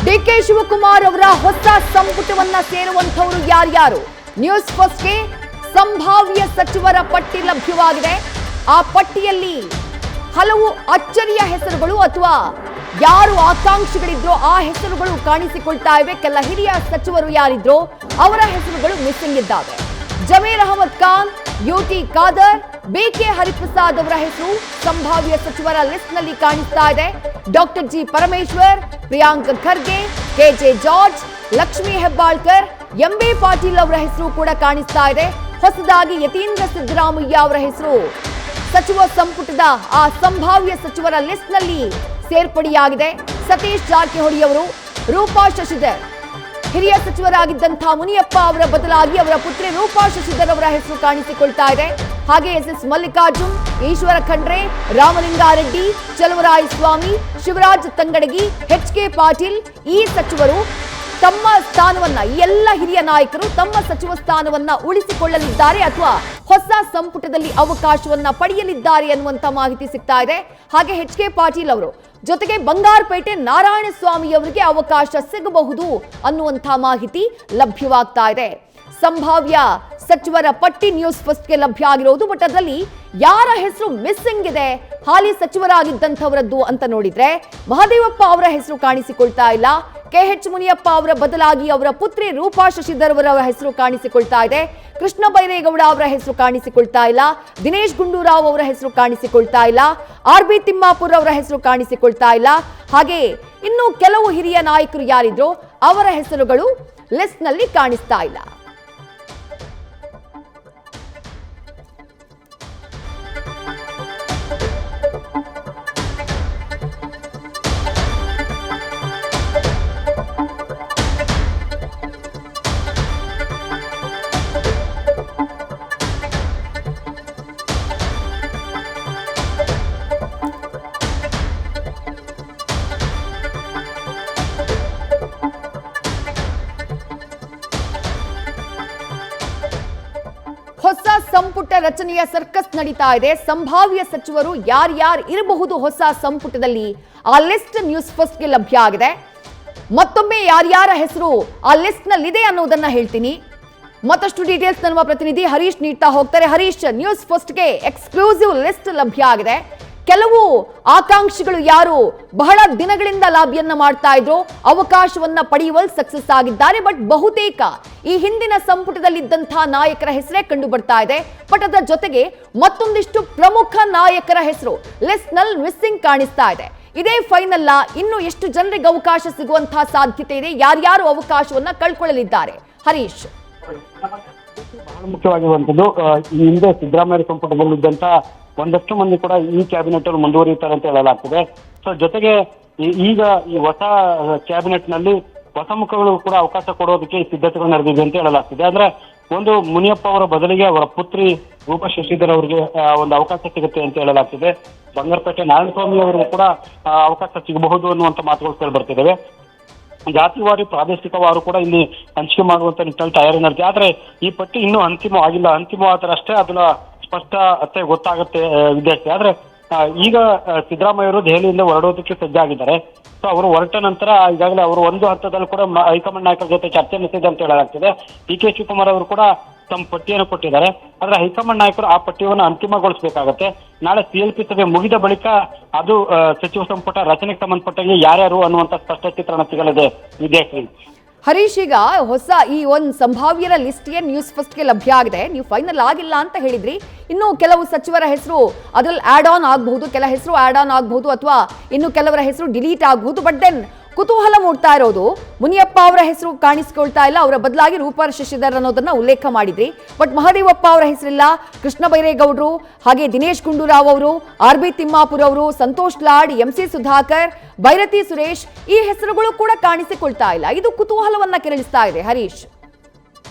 DK Shivakumar ಅವರ ಹೊಸ ಸಂಪುಟವನ್ನ ಸೇರುವಂತವರು ಯಾರ್ಯಾರು? ನ್ಯೂಸ್ ಫಸ್ಟ್ಗೆ ಸಂಭಾವ್ಯ ಸಚಿವರ ಪಟ್ಟಿ ಲಭ್ಯವಾಗಿದೆ. ಆ ಪಟ್ಟಿಯಲ್ಲಿ ಹಲವು ಅಚ್ಚರಿಯ ಹೆಸರುಗಳು ಅಥವಾ ಯಾರು ಆಕಾಂಕ್ಷಿಗಳಿದ್ರೋ ಆ ಹೆಸರುಗಳು ಕಾಣಿಸಿಕೊಳ್ತಾ ಇವೆ. ಕೆಲ ಹಿರಿಯ ಸಚಿವರು ಯಾರಿದ್ರೋ ಅವರ ಹೆಸರುಗಳು ಮಿಸ್ಸಿಂಗ್ ಇದ್ದಾವೆ. ಜಮೀರ್ ಅಹಮದ್ ಖಾನ್, ಯುಟಿ ಖಾದರ್, ಬಿಕೆ ಹರಿಪ್ರಸಾದ್ ಅವರ ಹೆಸರು ಸಂಭಾವ್ಯ ಸಚಿವರ ಲಿಸ್ಟ್ ನಲ್ಲಿ ಕಾಣಿಸ್ತಾ ಇದೆ. Doctor G Parameshwar, Priyank Kharge, K J George, Lakshmi Hebbalkar, M B Patil ಅವರ ಹೆಸರು ಕೂಡ ಕಾಣಿಸ್ತಾ ಇದೆ. ಹೊಸದಾಗಿ ಯತೀಂದ್ರ ಸಿದ್ದರಾಮಯ್ಯ ಅವರ ಹೆಸರು ಸಚಿವ ಸಂಪುಟದ ಆ ಸಂಭಾವ್ಯ ಸಚಿವರ ಲಿಸ್ಟ್ ನಲ್ಲಿ ಸೇರ್ಪಡೆಯಾಗಿದೆ. ಸತೀಶ್ ಜಾರಕಿಹೊಳಿ ಅವರು, ರೂಪಾ ಶಶಿಧರ್, ಹಿರಿಯ ಸಚಿವರಾಗಿದ್ದಂತಹ ಮುನಿಯಪ್ಪ ಅವರ ಬದಲಾಗಿ ಅವರ ಪುತ್ರಿ ರೂಪಾ ಶಶಿಧರ್ ಅವರ ಹೆಸರು ಕಾಣಿಸಿಕೊಳ್ತಾ ಇದೆ. ಹಾಗೆ ಎಸ್ ಮಲ್ಲಿಕಾರ್ಜುನ್, ಈಶ್ವರ ಖಂಡ್ರೆ, ರಾಮಲಿಂಗಾರೆಡ್ಡಿ, ಚಲುವರಾಯಸ್ವಾಮಿ, ಶಿವರಾಜ್ ತಂಗಡಗಿ, ಕೆ ಪಾಟೀಲ್ ಈ ಸಚಿವರು ತಮ್ಮ ಸ್ಥಾನವನ್ನ, ಎಲ್ಲ ಹಿರಿಯ ನಾಯಕರು ತಮ್ಮ ಸಚಿವ ಸ್ಥಾನವನ್ನ ಉಳಿಸಿಕೊಳ್ಳಲಿದ್ದಾರೆ ಅಥವಾ ಹೊಸ ಸಂಪುಟದಲ್ಲಿ ಅವಕಾಶವನ್ನ ಪಡೆಯಲಿದ್ದಾರೆ ಅನ್ನುವಂತ ಮಾಹಿತಿ ಸಿಗ್ತಾ ಇದೆ. ಹಾಗೆ ಕೆ ಪಾಟೀಲ್ ಅವರು ಜೊತೆಗೆ ಬಂಗಾರಪೇಟೆ ನಾರಾಯಣಸ್ವಾಮಿ ಅವರಿಗೆ ಅವಕಾಶ ಸಿಗಬಹುದು ಅನ್ನುವಂಥ ಮಾಹಿತಿ ಲಭ್ಯವಾಗ್ತಾ ಇದೆ. ಸಂಭಾವ್ಯ ಸಚಿವರ ಪಟ್ಟಿ ನ್ಯೂಸ್ ಫಸ್ಟ್ಗೆ ಲಭ್ಯ ಆಗಿರೋದು. ಬಟ್ ಅದರಲ್ಲಿ ಯಾರ ಹೆಸರು ಮಿಸ್ಸಿಂಗ್ ಇದೆ ಹಾಲಿ ಸಚಿವರಾಗಿದ್ದಂಥವರದ್ದು ಅಂತ ನೋಡಿದ್ರೆ ಮಹದೇವಪ್ಪ ಅವರ ಹೆಸರು ಕಾಣಿಸಿಕೊಳ್ತಾ ಇಲ್ಲ. ಕೆಎಚ್ ಮುನಿಯಪ್ಪ ಅವರ ಬದಲಾಗಿ ಅವರ ಪುತ್ರಿ ರೂಪಾ ಶಶಿಧರ್ ಅವರ ಹೆಸರು ಕಾಣಿಸಿಕೊಳ್ತಾ ಇದೆ. ಕೃಷ್ಣ ಬೈರೇಗೌಡ ಅವರ ಹೆಸರು ಕಾಣಿಸಿಕೊಳ್ತಾ ಇಲ್ಲ. ದಿನೇಶ್ ಗುಂಡೂರಾವ್ ಅವರ ಹೆಸರು ಕಾಣಿಸಿಕೊಳ್ತಾ ಇಲ್ಲ. ಆರ್.ಬಿ. ತಿಮ್ಮಾಪುರ್ ಅವರ ಹೆಸರು ಕಾಣಿಸಿಕೊಳ್ತಾ ಇಲ್ಲ. ಹಾಗೆ ಇನ್ನು ಕೆಲವು ಹಿರಿಯ ನಾಯಕರು ಯಾರಿದ್ರು ಅವರ ಹೆಸರುಗಳು ಲಿಸ್ಟ್ ನಲ್ಲಿ ಕಾಣಿಸ್ತಾ ಇಲ್ಲ. ಹೊಸ ಸಂಪುಟ ರಚನೆಯ ಸರ್ಕಸ್ ನಡೀತಾ ಇದೆ. ಸಂಭಾವ್ಯ ಸಚಿವರು ಯಾರ್ಯಾರು ಇರಬಹುದು ಹೊಸ ಸಂಪುಟದಲ್ಲಿ ಆ ಲಿಸ್ಟ್ ನ್ಯೂಸ್ ಫಸ್ಟ್ಗೆ ಲಭ್ಯ ಆಗಿದೆ. ಮತ್ತೊಮ್ಮೆ ಯಾರ್ಯಾರ ಹೆಸರು ಆ ಲಿಸ್ಟ್ ನಲ್ಲಿ ಇದೆ ಅನ್ನೋದನ್ನ ಹೇಳ್ತೀನಿ. ಮತ್ತಷ್ಟು ಡೀಟೇಲ್ಸ್ ನಮ್ಮ ಪ್ರತಿನಿಧಿ ಹರೀಶ್ ನೀಡ್ತಾ ಹೋಗ್ತಾರೆ. ಹರೀಶ್, ನ್ಯೂಸ್ ಫಸ್ಟ್ಗೆ ಎಕ್ಸ್ಕ್ಲೂಸಿವ್ ಲಿಸ್ಟ್ ಲಭ್ಯ ಆಗಿದೆ. ಕೆಲವು ಆಕಾಂಕ್ಷಿಗಳು ಯಾರು ಬಹಳ ದಿನಗಳಿಂದ ಲಾಬಿಯನ್ನ ಮಾಡ್ತಾ ಇದ್ರು ಅವಕಾಶವನ್ನ ಪಡೆಯುವಲ್ಲಿ ಸಕ್ಸಸ್ ಆಗಿದ್ದಾರೆ. ಬಟ್ ಬಹುತೇಕ ಈ ಹಿಂದಿನ ಸಂಪುಟದಲ್ಲಿದ್ದಂತಹ ನಾಯಕರ ಹೆಸರೇ ಕಂಡು ಬರ್ತಾ ಇದೆ. ಬಟ್ ಅದರ ಜೊತೆಗೆ ಮತ್ತೊಂದಿಷ್ಟು ಪ್ರಮುಖ ನಾಯಕರ ಹೆಸರು ಲಿಸ್ಟ್ ನಲ್ಲಿ ಮಿಸ್ಸಿಂಗ್ ಕಾಣಿಸ್ತಾ ಇದೆ. ಇದೇ ಫೈನಲ್ ಇನ್ನು ಎಷ್ಟು ಜನರಿಗೆ ಅವಕಾಶ ಸಿಗುವಂತಹ ಸಾಧ್ಯತೆ ಇದೆ? ಯಾರ್ಯಾರು ಅವಕಾಶವನ್ನ ಕಳ್ಕೊಳ್ಳಲಿದ್ದಾರೆ? ಹರೀಶ್, ಬಹಳ ಮುಖ್ಯವಾಗಿರುವಂತದ್ದು ಈ ಹಿಂದೆ ಸಿದ್ದರಾಮಯ್ಯ ಸಂಪುಟದಲ್ಲಿದ್ದಂತ ಒಂದಷ್ಟು ಮಂದಿ ಕೂಡ ಈ ಕ್ಯಾಬಿನೆಟ್ ಅಲ್ಲಿ ಮುಂದುವರಿಯುತ್ತಾರೆ ಅಂತ ಹೇಳಲಾಗ್ತಿದೆ. ಸೊ ಜೊತೆಗೆ ಈಗ ಈ ಹೊಸ ಕ್ಯಾಬಿನೆಟ್ ನಲ್ಲಿ ಹೊಸ ಮುಖಗಳು ಕೂಡ ಅವಕಾಶ ಕೊಡೋದಕ್ಕೆ ಸಿದ್ಧತೆಗಳು ನಡೆದಿದೆ ಅಂತ ಹೇಳಲಾಗ್ತಿದೆ. ಅಂದ್ರೆ ಒಂದು ಮುನಿಯಪ್ಪ ಅವರ ಬದಲಿಗೆ ಅವರ ಪುತ್ರಿ ರೂಪಾ ಶಶಿಧರ್ ಅವರಿಗೆ ಒಂದು ಅವಕಾಶ ಸಿಗುತ್ತೆ ಅಂತ ಹೇಳಲಾಗ್ತಿದೆ. ಬಂಗಾರಪೇಟೆ ನಾರಾಯಣಸ್ವಾಮಿ ಅವರಿಗೂ ಕೂಡ ಅವಕಾಶ ಸಿಗಬಹುದು ಅನ್ನುವಂತ ಮಾತುಗಳು ಕೇಳಿ ಬರ್ತಿದ್ದಾವೆ. ಜಾತಿವಾರು ಪ್ರಾದೇಶಿಕವಾರು ಕೂಡ ಇಲ್ಲಿ ಹಂಚಿಕೆ ಮಾಡುವಂತ ನಿಟ್ಟಿನಲ್ಲಿ ತಯಾರಿ ನಡೆದಿದೆ. ಆದ್ರೆ ಈ ಪಟ್ಟಿ ಇನ್ನೂ ಅಂತಿಮವಾಗಿಲ್ಲ. ಅಂತಿಮವಾದರೆ ಅಷ್ಟೇ ಅದನ್ನ ಸ್ಪಷ್ಟತೆ ಗೊತ್ತಾಗುತ್ತೆ ವಿದ್ಯಾರ್ಥಿ. ಆದ್ರೆ ಈಗ ಸಿದ್ದರಾಮಯ್ಯ ಅವರು ದೆಹಲಿಯಿಂದ ಹೊರಡೋದಕ್ಕೆ ಸಜ್ಜಾಗಿದ್ದಾರೆ. ಸೊ ಅವರು ಹೊರಟ ನಂತರ ಈಗಾಗಲೇ ಅವರು ಒಂದು ಹಂತದಲ್ಲಿ ಕೂಡ ಹೈಕಮಾಂಡ್ ನಾಯಕರ ಜೊತೆ ಚರ್ಚೆ ನಡೆಸಿದೆ ಅಂತ ಹೇಳಲಾಗ್ತಿದೆ. ಡಿ.ಕೆ. ಶಿವಕುಮಾರ್ ಅವರು ಕೂಡ ತಮ್ಮ ಪಟ್ಟಿಯನ್ನು ಕೊಟ್ಟಿದ್ದಾರೆ. ಆದ್ರೆ ಹೈಕಮಾಂಡ್ ನಾಯಕರು ಆ ಪಟ್ಟಿಯನ್ನು ಅಂತಿಮಗೊಳಿಸಬೇಕಾಗತ್ತೆ. ನಾಳೆ CLP ಸಭೆ ಮುಗಿದ ಬಳಿಕ ಅದು ಸಚಿವ ಸಂಪುಟ ರಚನೆಗೆ ಸಂಬಂಧಪಟ್ಟಂಗೆ ಯಾರ್ಯಾರು ಅನ್ನುವಂತ ಸ್ಪಷ್ಟ ಚಿತ್ರಣ ಸಿಗಲಿದೆ ವಿದ್ಯಾರ್ಥಿ. ಹರೀಶ್, ಈಗ ಹೊಸ ಈ ಒಂದು ಸಂಭಾವ್ಯರ ಲಿಸ್ಟ್ಗೆ ನ್ಯೂಸ್ ಫಸ್ಟ್ಗೆ ಲಭ್ಯ ಆಗಿದೆ. ನೀವು ಫೈನಲ್ ಆಗಿಲ್ಲ ಅಂತ ಹೇಳಿದ್ರಿ. ಇನ್ನು ಕೆಲವು ಸಚಿವರ ಹೆಸರು ಅದ್ರಲ್ಲಿ ಆಡ್ ಆನ್ ಆಗಬಹುದು, ಕೆಲ ಹೆಸರು ಆಡ್ ಆನ್ ಆಗಬಹುದು ಅಥವಾ ಇನ್ನು ಕೆಲವರ ಹೆಸರು ಡಿಲೀಟ್ ಆಗಬಹುದು. ಬಟ್ ದೆನ್ ಕುತೂಹಲ ಮೂಡ್ತಾ ಇರೋದು ಮುನಿಯಪ್ಪ ಅವರ ಹೆಸರು ಕಾಣಿಸಿಕೊಳ್ತಾ ಇಲ್ಲ. ಅವರ ಬದಲಾಗಿ ರೂಪಾ ಶಶಿಧರ್ ಅನ್ನೋದನ್ನ ಉಲ್ಲೇಖ ಮಾಡಿದ್ರಿ. ಬಟ್ ಮಹದೇವಪ್ಪ ಅವರ ಹೆಸರಿಲ್ಲ. ಕೃಷ್ಣ ಬೈರೇಗೌಡರು, ಹಾಗೆ ದಿನೇಶ್ ಗುಂಡೂರಾವ್ ಅವರು, ಆರ್.ಬಿ. ತಿಮ್ಮಾಪುರ್ ಅವರು, ಸಂತೋಷ್ ಲಾಡ್, MC ಸುಧಾಕರ್, ಬೈರತಿ ಸುರೇಶ್ ಈ ಹೆಸರುಗಳು ಕೂಡ ಕಾಣಿಸಿಕೊಳ್ತಾ ಇಲ್ಲ. ಇದು ಕುತೂಹಲವನ್ನ ಕೆರಳಿಸ್ತಾ ಇದೆ. ಹರೀಶ್,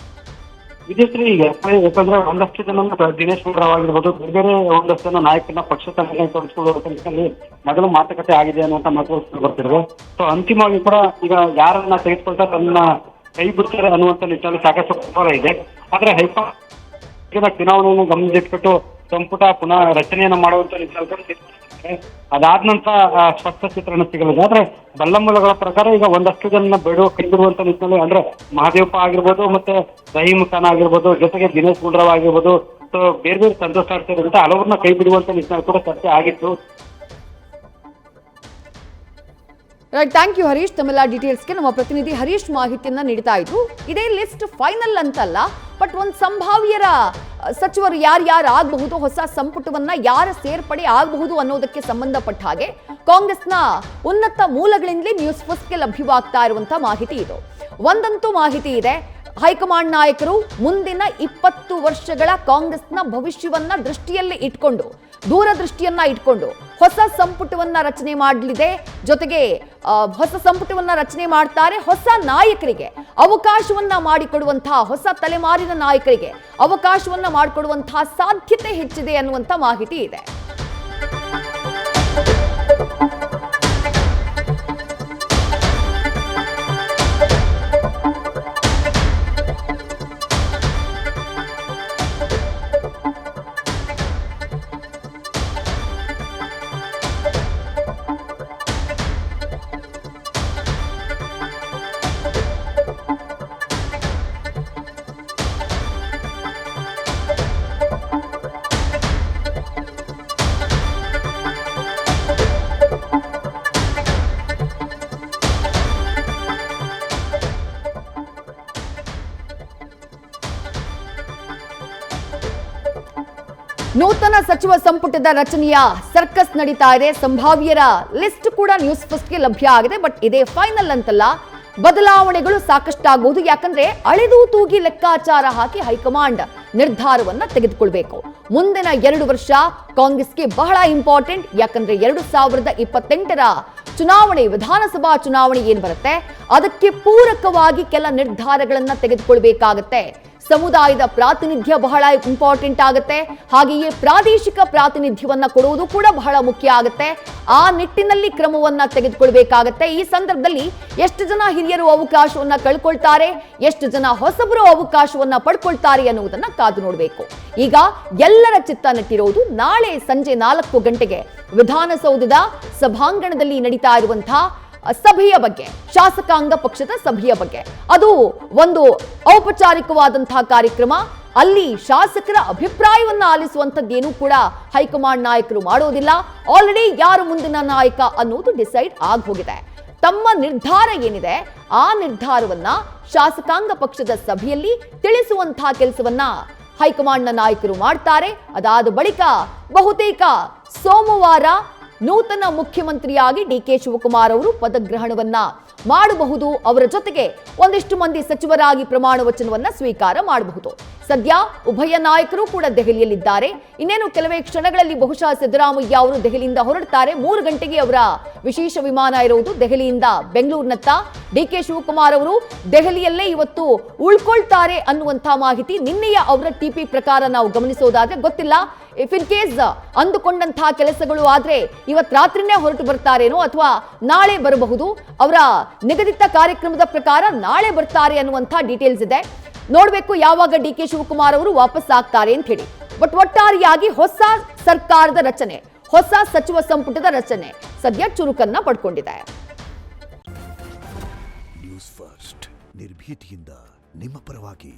ವಿಜಯಶ್ರೀ, ಯಾಕಂದ್ರೆ ಒಂದಷ್ಟು ಜನ ದಿನೇಶ್ ಗುಂಡೂರಾವ್ ಆಗಿರ್ಬೋದು, ಬೇರೆ ಒಂದಷ್ಟು ಜನ ನಾಯಕರನ್ನ ಪಕ್ಷ ಸಂಘಟನೆ ತೊಡಗಿಸಿಕೊಳ್ಳುವ ನಿಟ್ಟಿನಲ್ಲಿ ಮೊದಲು ಮಾತುಕತೆ ಆಗಿದೆ ಅನ್ನುವಂತ ಮಾತುಗಳು ಬರ್ತಿದ್ರು. ಸೊ ಅಂತಿಮವಾಗಿ ಕೂಡ ಈಗ ಯಾರನ್ನ ತೆಗೆದುಕೊಳ್ತಾರೆ ಅದನ್ನ ಕೈ ಬಿಡ್ತಾರೆ ಅನ್ನುವಂತ ನಿಟ್ಟಿನಲ್ಲಿ ಸಾಕಷ್ಟು ಕುತೂಹಲ ಇದೆ. ಆದ್ರೆ ಹೈಕಮಾಂಡ್ ಚುನಾವಣೆಯನ್ನು ಗಮನದಲ್ಲಿಟ್ಬಿಟ್ಟು ಸಂಪುಟ ಪುನಃ ರಚನೆಯನ್ನ ಮಾಡುವಂತ ನಿಟ್ಟಿನಲ್ಲಿ ಆಗುತ್ತೆ. ಅದಾದ ನಂತರ ಸ್ಪಷ್ಟ ಚಿತ್ರಣ ಸಿಗಲಿದೆ. ಆದ್ರೆ ಬಲ್ಲ ಮೂಲಗಳ ಪ್ರಕಾರ ಈಗ ಒಂದಷ್ಟು ಜನ ಕೈ ಬಿಡುವಂತ ನಿಟ್ಟಿನಲ್ಲಿ ಅಂದ್ರೆ ಮಹಾದೇವಪ್ಪ ಆಗಿರ್ಬೋದು, ಮತ್ತೆ ರಹೀಮ್ ಖಾನ್ ಆಗಿರ್ಬೋದು, ಜೊತೆಗೆ ದಿನೇಶ್ ಗುಂಡೂರಾವ್ ಆಗಿರ್ಬೋದು, ಸೊ ಬೇರೆ ಬೇರೆ ಸಂತೋಷ್ ಸೇರಿದಂತೆ ಹಲವರನ್ನ ಕೈ ಬಿಡುವಂತ ನಿಟ್ಟಿನಲ್ಲಿ ಕೂಡ ಚರ್ಚೆ ಆಗಿತ್ತು. Right, thank you Harish. ತಮ್ಮೆಲ್ಲ ಡೀಟೇಲ್ಸ್ಗೆ ನಮ್ಮ ಪ್ರತಿನಿಧಿ ಹರೀಶ್ ಮಾಹಿತಿಯನ್ನ ನೀಡ್ತಾ ಇದ್ರು. ಇದೇ ಲಿಸ್ಟ್ ಫೈನಲ್ ಅಂತಲ್ಲ, ಬಟ್ ಒಂದು ಸಂಭಾವ್ಯರ ಸಚಿವರು ಯಾರ್ಯಾರು ಆಗಬಹುದು, ಹೊಸ ಸಂಪುಟವನ್ನ ಯಾರ ಸೇರ್ಪಡೆ ಆಗಬಹುದು ಅನ್ನೋದಕ್ಕೆ ಸಂಬಂಧಪಟ್ಟ ಹಾಗೆ ಕಾಂಗ್ರೆಸ್ನ ಉನ್ನತ ಮೂಲಗಳಿಂದಲೇ ನ್ಯೂಸ್ ಫಸ್ಟ್ಗೆ ಲಭ್ಯವಾಗ್ತಾ ಇರುವಂತಹ ಮಾಹಿತಿ ಇದು. ಒಂದಂತೂ ಮಾಹಿತಿ ಇದೆ, ಹೈಕಮಾಂಡ್ ನಾಯಕರು ಮುಂದಿನ 20 ವರ್ಷಗಳ ಕಾಂಗ್ರೆಸ್ನ ಭವಿಷ್ಯವನ್ನ ದೃಷ್ಟಿಯಲ್ಲಿ ಇಟ್ಕೊಂಡು, ದೂರದೃಷ್ಟಿಯನ್ನ ಇಟ್ಕೊಂಡು ಹೊಸ ಸಂಪುಟವನ್ನ ರಚನೆ ಮಾಡಲಿದೆ. ಜೊತೆಗೆ ಹೊಸ ಸಂಪುಟವನ್ನ ರಚನೆ ಮಾಡ್ತಾರೆ. ಹೊಸ ನಾಯಕರಿಗೆ ಅವಕಾಶವನ್ನ ಮಾಡಿಕೊಡುವಂತಹ, ಹೊಸ ತಲೆಮಾರಿನ ನಾಯಕರಿಗೆ ಅವಕಾಶವನ್ನ ಮಾಡಿಕೊಡುವಂತಹ ಸಾಧ್ಯತೆ ಹೆಚ್ಚಿದೆ ಅನ್ನುವಂಥ ಮಾಹಿತಿ ಇದೆ. ನೂತನ ಸಚಿವ ಸಂಪುಟದ ರಚನೆಯ ಸರ್ಕಸ್ ನಡೀತಾ ಇದೆ. ಸಂಭಾವ್ಯರ ಲಿಸ್ಟ್ ಕೂಡ ನ್ಯೂಸ್ ಫಸ್ಟ್ಗೆ ಲಭ್ಯ ಆಗಿದೆ. ಬಟ್ ಇದೇ ಫೈನಲ್ ಅಂತಲ್ಲ, ಬದಲಾವಣೆಗಳು ಸಾಕಷ್ಟಾಗಬಹುದು. ಯಾಕಂದ್ರೆ ಅಳೆದು ತೂಗಿ ಲೆಕ್ಕಾಚಾರ ಹಾಕಿ ಹೈಕಮಾಂಡ್ ನಿರ್ಧಾರವನ್ನ ತೆಗೆದುಕೊಳ್ಬೇಕು. ಮುಂದಿನ 2 ವರ್ಷ ಕಾಂಗ್ರೆಸ್ಗೆ ಬಹಳ ಇಂಪಾರ್ಟೆಂಟ್. ಯಾಕಂದ್ರೆ 2028ರ ಚುನಾವಣೆ, ವಿಧಾನಸಭಾ ಚುನಾವಣೆ ಏನ್ ಬರುತ್ತೆ, ಅದಕ್ಕೆ ಪೂರಕವಾಗಿ ಕೆಲ ನಿರ್ಧಾರಗಳನ್ನ ತೆಗೆದುಕೊಳ್ಬೇಕಾಗತ್ತೆ. ಸಮುದಾಯದ ಪ್ರಾತಿನಿಧ್ಯ ಬಹಳ ಇಂಪಾರ್ಟೆಂಟ್ ಆಗುತ್ತೆ. ಹಾಗೆಯೇ ಪ್ರಾದೇಶಿಕ ಪ್ರಾತಿನಿಧ್ಯವನ್ನ ಕೊಡುವುದು ಕೂಡ ಬಹಳ ಮುಖ್ಯ ಆಗುತ್ತೆ. ಆ ನಿಟ್ಟಿನಲ್ಲಿ ಕ್ರಮವನ್ನ ತೆಗೆದುಕೊಳ್ಬೇಕಾಗತ್ತೆ. ಈ ಸಂದರ್ಭದಲ್ಲಿ ಎಷ್ಟು ಜನ ಹಿರಿಯರು ಅವಕಾಶವನ್ನ ಕಳ್ಕೊಳ್ತಾರೆ, ಎಷ್ಟು ಜನ ಹೊಸಬರು ಅವಕಾಶವನ್ನ ಪಡ್ಕೊಳ್ತಾರೆ ಅನ್ನುವುದನ್ನ ಕಾದು ನೋಡಬೇಕು. ಈಗ ಎಲ್ಲರ ಚಿತ್ತ ನೆಟ್ಟಿರೋದು ನಾಳೆ ಸಂಜೆ 4 ಗಂಟೆಗೆ ವಿಧಾನಸೌಧದ ಸಭಾಂಗಣದಲ್ಲಿ ನಡೀತಾ ಇರುವಂತಹ ಸಭೆಯ ಬಗ್ಗೆ, ಶಾಸಕಾಂಗ ಪಕ್ಷದ ಸಭೆಯ ಬಗ್ಗೆ. ಅದು ಒಂದು ಔಪಚಾರಿಕವಾದಂತಹ ಕಾರ್ಯಕ್ರಮ. ಅಲ್ಲಿ ಶಾಸಕರ ಅಭಿಪ್ರಾಯವನ್ನ ಆಲಿಸುವಂತದ್ದೇನು ಕೂಡ ಹೈಕಮಾಂಡ್ ನಾಯಕರು ಮಾಡೋದಿಲ್ಲ. ಆಲ್ರೆಡಿ ಯಾರು ಮುಂದಿನ ನಾಯಕ ಅನ್ನೋದು ಡಿಸೈಡ್ ಆಗಿ ಹೋಗಿದೆ. ತಮ್ಮ ನಿರ್ಧಾರ ಏನಿದೆ ಆ ನಿರ್ಧಾರವನ್ನ ಶಾಸಕಾಂಗ ಪಕ್ಷದ ಸಭೆಯಲ್ಲಿ ತಿಳಿಸುವಂತಹ ಕೆಲಸವನ್ನ ಹೈಕಮಾಂಡ್ನ ನಾಯಕರು ಮಾಡ್ತಾರೆ. ಅದಾದ ಬಳಿಕ ಬಹುತೇಕ ಸೋಮವಾರ ನೂತನ ಮುಖ್ಯಮಂತ್ರಿಯಾಗಿ ಡಿಕೆ ಶಿವಕುಮಾರ್ ಅವರು ಪದಗ್ರಹಣವನ್ನ ಮಾಡಬಹುದು. ಅವರ ಜೊತೆಗೆ ಒಂದಿಷ್ಟು ಮಂದಿ ಸಚಿವರಾಗಿ ಪ್ರಮಾಣ ವಚನವನ್ನ ಸ್ವೀಕಾರ ಮಾಡಬಹುದು. ಸದ್ಯ ಉಭಯ ನಾಯಕರು ಕೂಡ ದೆಹಲಿಯಲ್ಲಿದ್ದಾರೆ. ಇನ್ನೇನು ಕೆಲವೇ ಕ್ಷಣಗಳಲ್ಲಿ ಬಹುಶಃ ಸಿದ್ದರಾಮಯ್ಯ ಅವರು ದೆಹಲಿಯಿಂದ ಹೊರಡ್ತಾರೆ. 3 ಗಂಟೆಗೆ ಅವರ ವಿಶೇಷ ವಿಮಾನ ಇರುವುದು ದೆಹಲಿಯಿಂದ ಬೆಂಗಳೂರಿನತ್ತ. ಡಿಕೆ ಶಿವಕುಮಾರ್ ಅವರು ದೆಹಲಿಯಲ್ಲೇ ಇವತ್ತು ಉಳ್ಕೊಳ್ತಾರೆ ಅನ್ನುವಂತಹ ಮಾಹಿತಿ ನಿನ್ನೆಯ ಅವರ ಟಿಪಿ ಪ್ರಕಾರ ನಾವು ಗಮನಿಸೋದಾದ್ರೆ, ಗೊತ್ತಿಲ್ಲ ಇಫ್ ಇನ್ ಕೇಸ್ ಅಂದುಕೊಂಡಂತಹ ಕೆಲಸಗಳು ಆದ್ರೆ ಇವತ್ತು ರಾತ್ರಿನೇ ಹೊರಟು ಬರ್ತಾರೇನೋ ಅಥವಾ ನಾಳೆ ಬರಬಹುದು. ಅವರ ನಿಗದಿತ ಕಾರ್ಯಕ್ರಮದ ಪ್ರಕಾರ ನಾಳೆ ಬರ್ತಾರೆ ಅನ್ನುವಂತಹ ಡೀಟೇಲ್ಸ್ ಇದೆ. ನೋಡ್ಬೇಕು ಯಾವಾಗ ಡಿಕೆ ಶಿವಕುಮಾರ್ ಅವರು ವಾಪಸ್ ಆಗ್ತಾರೆ ಅಂತ ಹೇಳಿ. ಬಟ್ ಒಟ್ಟಾರೆಯಾಗಿ ಹೊಸ ಸರ್ಕಾರದ ರಚನೆ, ಹೊಸ ಸಚಿವ ಸಂಪುಟದ ರಚನೆ ಸದ್ಯ ಚುರುಕನ್ನ ಪಡ್ಕೊಂಡಿದೆ. ನ್ಯೂಸ್ ಫಸ್ಟ್ ನಿರ್ಭೀತಿಯಿಂದ ನಿಮ್ಮ ಪರವಾಗಿ.